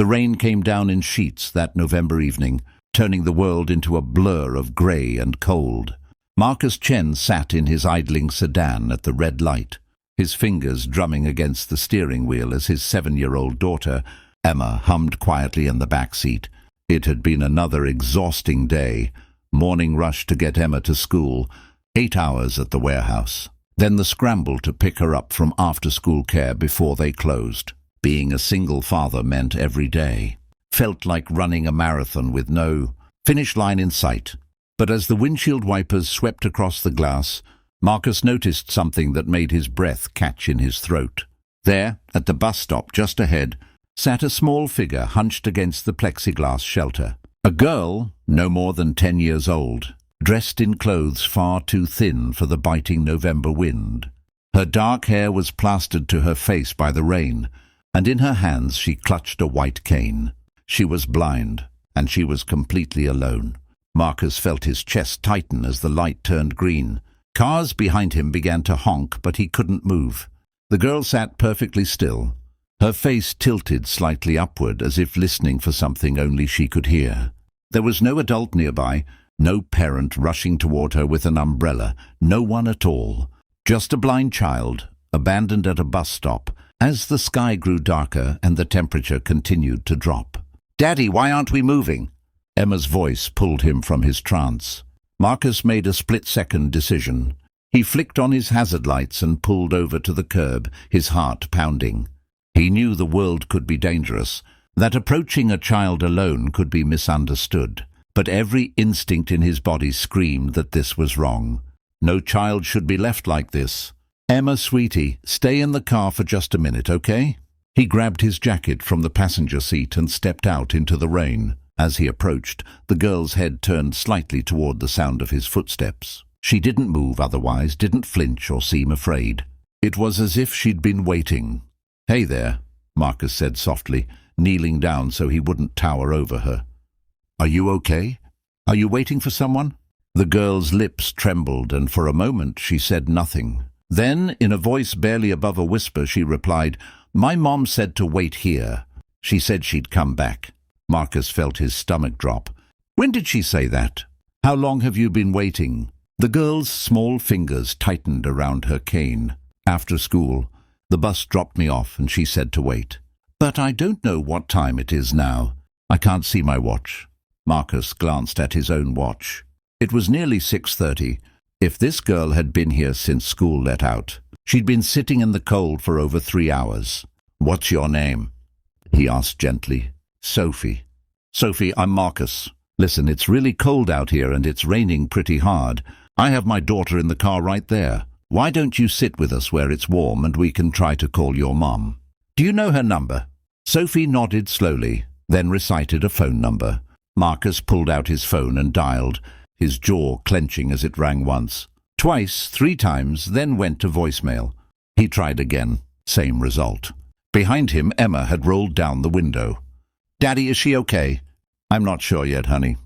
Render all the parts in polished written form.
The rain came down in sheets that November evening, turning the world into a blur of grey and cold. Marcus Chen sat in his idling sedan at the red light, his fingers drumming against the steering wheel as his 7-year-old daughter, Emma, hummed quietly in the back seat. It had been another exhausting day. Morning rush to get Emma to school, 8 hours at the warehouse. Then the scramble to pick her up from after-school care before they closed. Being a single father meant every day. Felt like running a marathon with no finish line in sight. But as the windshield wipers swept across the glass, Marcus noticed something that made his breath catch in his throat. There, at the bus stop just ahead, sat a small figure hunched against the plexiglass shelter. A girl, no more than 10 years old, dressed in clothes far too thin for the biting November wind. Her dark hair was plastered to her face by the rain, and in her hands she clutched a white cane. She was blind, and she was completely alone. Marcus felt his chest tighten as the light turned green. Cars behind him began to honk, but he couldn't move. The girl sat perfectly still, her face tilted slightly upward as if listening for something only she could hear. There was no adult nearby, no parent rushing toward her with an umbrella, no one at all. Just a blind child, abandoned at a bus stop, as the sky grew darker and the temperature continued to drop. "Daddy, why aren't we moving?" Emma's voice pulled him from his trance. Marcus made a split-second decision. He flicked on his hazard lights and pulled over to the curb, his heart pounding. He knew the world could be dangerous, that approaching a child alone could be misunderstood. But every instinct in his body screamed that this was wrong. No child should be left like this. "Emma, sweetie, stay in the car for just a minute, okay?" He grabbed his jacket from the passenger seat and stepped out into the rain. As he approached, the girl's head turned slightly toward the sound of his footsteps. She didn't move otherwise, didn't flinch or seem afraid. It was as if she'd been waiting. "Hey there," Marcus said softly, kneeling down so he wouldn't tower over her. "Are you okay? Are you waiting for someone?" The girl's lips trembled, and for a moment she said nothing. Then, in a voice barely above a whisper, she replied, "My mom said to wait here. She said she'd come back." Marcus felt his stomach drop. "When did she say that? How long have you been waiting?" The girl's small fingers tightened around her cane. "After school. The bus dropped me off and she said to wait. But I don't know what time it is now. I can't see my watch." Marcus glanced at his own watch. It was nearly 6:30. If this girl had been here since school let out, she'd been sitting in the cold for over 3 hours. "What's your name?" he asked gently. "Sophie." "Sophie, I'm Marcus. Listen, it's really cold out here and it's raining pretty hard. I have my daughter in the car right there. Why don't you sit with us where it's warm and we can try to call your mom? Do you know her number?" Sophie nodded slowly, then recited a phone number. Marcus pulled out his phone and dialed, his jaw clenching as it rang once, twice, 3 times, then went to voicemail. He tried again, same result. Behind him, Emma had rolled down the window. "Daddy, is she okay?" "I'm not sure yet, honey."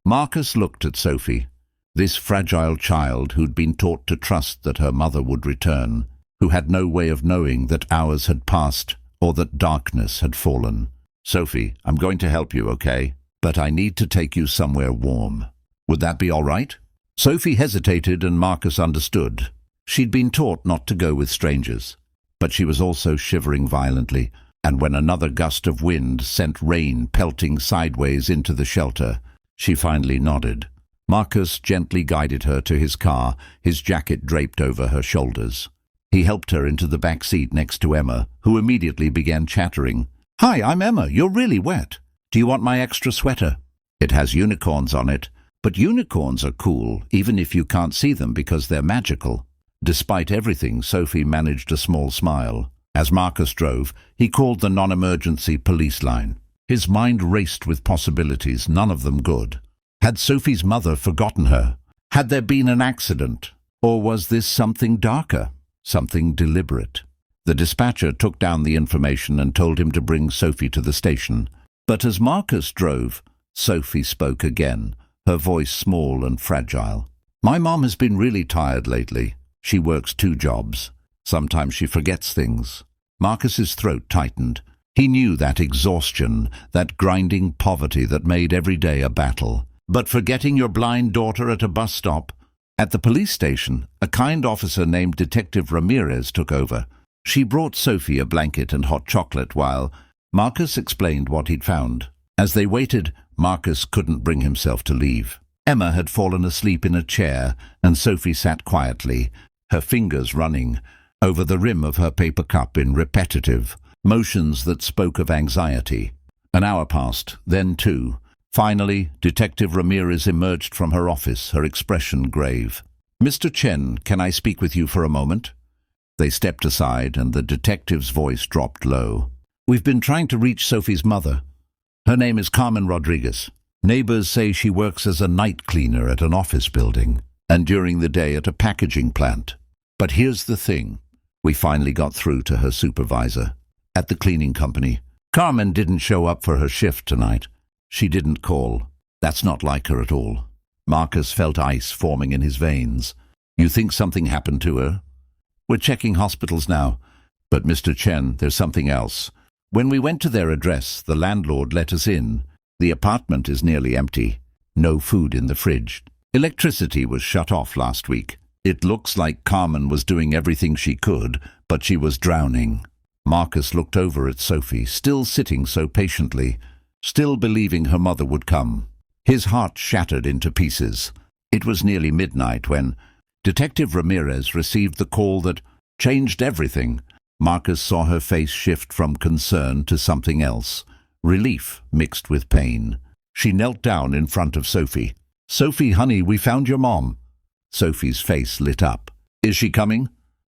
Marcus looked at Sophie, this fragile child who'd been taught to trust that her mother would return, who had no way of knowing that hours had passed or that darkness had fallen. "Sophie, I'm going to help you, okay? But I need to take you somewhere warm. Would that be all right?" Sophie hesitated and Marcus understood. She'd been taught not to go with strangers, but she was also shivering violently, and when another gust of wind sent rain pelting sideways into the shelter, she finally nodded. Marcus gently guided her to his car, his jacket draped over her shoulders. He helped her into the back seat next to Emma, who immediately began chattering. "Hi, I'm Emma. You're really wet. Do you want my extra sweater? It has unicorns on it, but unicorns are cool, even if you can't see them because they're magical." Despite everything, Sophie managed a small smile. As Marcus drove, he called the non-emergency police line. His mind raced with possibilities, none of them good. Had Sophie's mother forgotten her? Had there been an accident? Or was this something darker, something deliberate? The dispatcher took down the information and told him to bring Sophie to the station. But as Marcus drove, Sophie spoke again, her voice small and fragile. "My mom has been really tired lately. She works 2 jobs. Sometimes she forgets things." Marcus's throat tightened. He knew that exhaustion, that grinding poverty that made every day a battle. But forgetting your blind daughter at a bus stop? At the police station, a kind officer named Detective Ramirez took over. She brought Sophie a blanket and hot chocolate while Marcus explained what he'd found. As they waited, Marcus couldn't bring himself to leave. Emma had fallen asleep in a chair, and Sophie sat quietly, her fingers running over the rim of her paper cup in repetitive motions that spoke of anxiety. An hour passed, then two. Finally, Detective Ramirez emerged from her office, her expression grave. "Mr. Chen, can I speak with you for a moment?" They stepped aside, and the detective's voice dropped low. "We've been trying to reach Sophie's mother. Her name is Carmen Rodriguez. Neighbors say she works as a night cleaner at an office building, and during the day at a packaging plant. But here's the thing. We finally got through to her supervisor at the cleaning company. Carmen didn't show up for her shift tonight. She didn't call. That's not like her at all." Marcus felt ice forming in his veins. "You think something happened to her?" "We're checking hospitals now. But Mr. Chen, there's something else. When we went to their address, the landlord let us in. The apartment is nearly empty. No food in the fridge. Electricity was shut off last week. It looks like Carmen was doing everything she could, but she was drowning." Marcus looked over at Sophie, still sitting so patiently, still believing her mother would come. His heart shattered into pieces. It was nearly midnight when Detective Ramirez received the call that changed everything. Marcus saw her face shift from concern to something else, relief mixed with pain. She knelt down in front of Sophie. "Sophie, honey, we found your mom." Sophie's face lit up. "Is she coming?"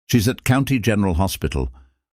"She's at County General Hospital."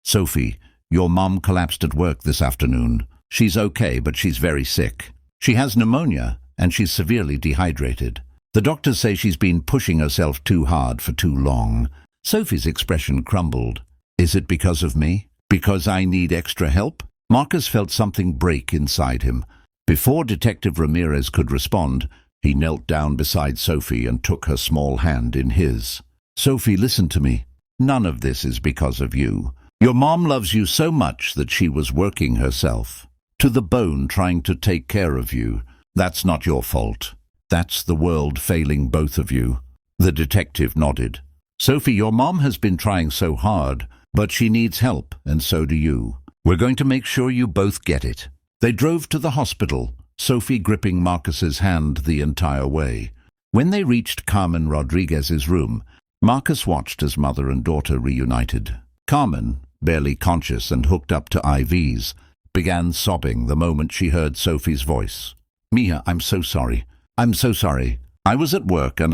"Sophie, your mom collapsed at work this afternoon. She's okay, but she's very sick. She has pneumonia, and she's severely dehydrated. The doctors say she's been pushing herself too hard for too long." Sophie's expression crumbled. "Is it because of me? Because I need extra help?" Marcus felt something break inside him. Before Detective Ramirez could respond, he knelt down beside Sophie and took her small hand in his. "Sophie, listen to me. None of this is because of you. Your mom loves you so much that she was working herself to the bone trying to take care of you. That's not your fault. That's the world failing both of you." The detective nodded. "Sophie, your mom has been trying so hard, but she needs help, and so do you. We're going to make sure you both get it." They drove to the hospital, Sophie gripping Marcus's hand the entire way. When they reached Carmen Rodriguez's room, Marcus watched as mother and daughter reunited. Carmen, barely conscious and hooked up to IVs, began sobbing the moment she heard Sophie's voice. "Mia, I'm so sorry. I'm so sorry. I was at work and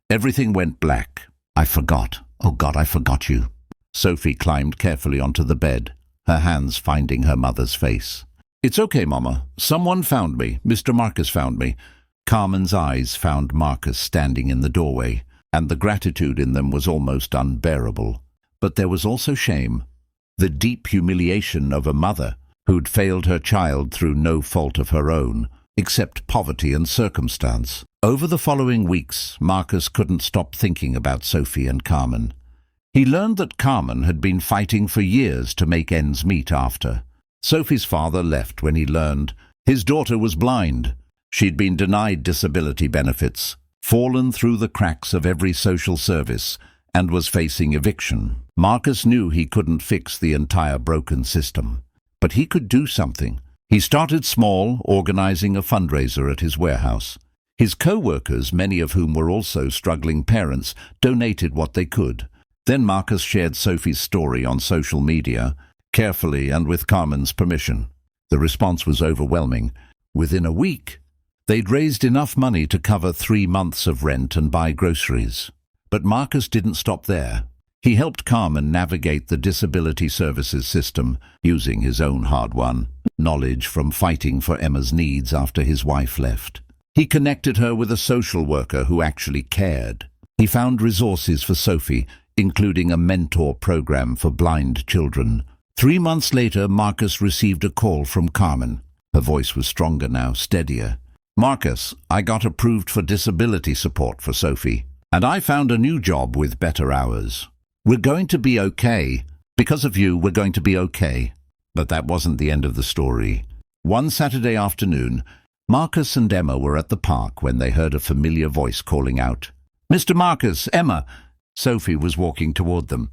everything went black. I forgot. Oh God, I forgot you." Sophie climbed carefully onto the bed, her hands finding her mother's face. "It's okay, Mama. Someone found me. Mr. Marcus found me." Carmen's eyes found Marcus standing in the doorway, and the gratitude in them was almost unbearable. But there was also shame, the deep humiliation of a mother who'd failed her child through no fault of her own, except poverty and circumstance. Over the following weeks, Marcus couldn't stop thinking about Sophie and Carmen. He learned that Carmen had been fighting for years to make ends meet after. Sophie's father left when he learned his daughter was blind. She'd been denied disability benefits, fallen through the cracks of every social service, and was facing eviction. Marcus knew he couldn't fix the entire broken system, but he could do something. He started small, organizing a fundraiser at his warehouse. His co-workers, many of whom were also struggling parents, donated what they could. Then Marcus shared Sophie's story on social media, carefully and with Carmen's permission. The response was overwhelming. Within a week, they'd raised enough money to cover 3 months of rent and buy groceries. But Marcus didn't stop there. He helped Carmen navigate the disability services system, using his own hard-won knowledge from fighting for Emma's needs after his wife left. He connected her with a social worker who actually cared. He found resources for Sophie, including a mentor program for blind children. 3 months later, Marcus received a call from Carmen. Her voice was stronger now, steadier. "Marcus, I got approved for disability support for Sophie, and I found a new job with better hours. We're going to be okay. Because of you, we're going to be okay." But that wasn't the end of the story. One Saturday afternoon, Marcus and Emma were at the park when they heard a familiar voice calling out, "Mr. Marcus, Emma!" Sophie was walking toward them,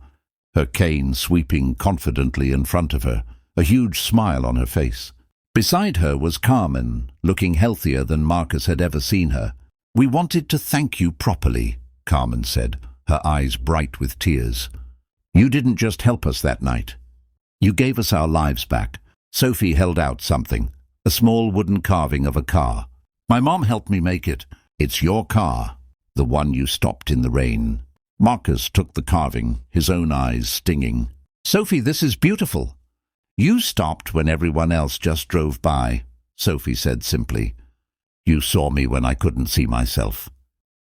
her cane sweeping confidently in front of her, a huge smile on her face. Beside her was Carmen, looking healthier than Marcus had ever seen her. "We wanted to thank you properly," Carmen said, her eyes bright with tears. "You didn't just help us that night. You gave us our lives back." Sophie held out something, a small wooden carving of a car. "My mom helped me make it. It's your car, the one you stopped in the rain." Marcus took the carving, his own eyes stinging. "Sophie, this is beautiful." "You stopped when everyone else just drove by," Sophie said simply. "You saw me when I couldn't see myself."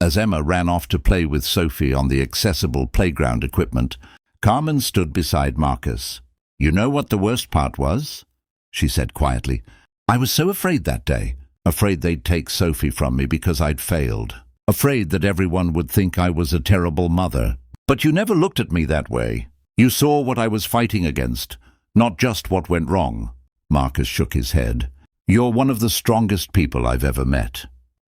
As Emma ran off to play with Sophie on the accessible playground equipment, Carmen stood beside Marcus. "You know what the worst part was?" she said quietly. "I was so afraid that day, afraid they'd take Sophie from me because I'd failed, afraid that everyone would think I was a terrible mother. But you never looked at me that way. You saw what I was fighting against, not just what went wrong." Marcus shook his head. "You're one of the strongest people I've ever met.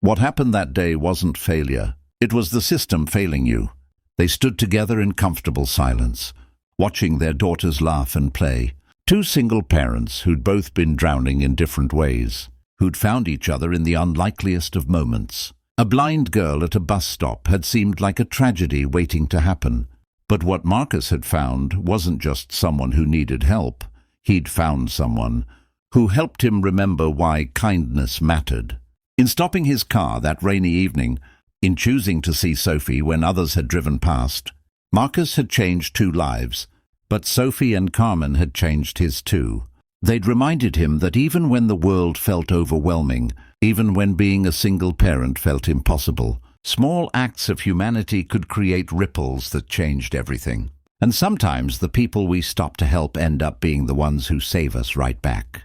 What happened that day wasn't failure. It was the system failing you." They stood together in comfortable silence, watching their daughters laugh and play. Two single parents who'd both been drowning in different ways, who'd found each other in the unlikeliest of moments. A blind girl at a bus stop had seemed like a tragedy waiting to happen. But what Marcus had found wasn't just someone who needed help. He'd found someone who helped him remember why kindness mattered. In stopping his car that rainy evening, in choosing to see Sophie when others had driven past, Marcus had changed two lives, but Sophie and Carmen had changed his too. They'd reminded him that even when the world felt overwhelming, even when being a single parent felt impossible, small acts of humanity could create ripples that changed everything. And sometimes the people we stop to help end up being the ones who save us right back.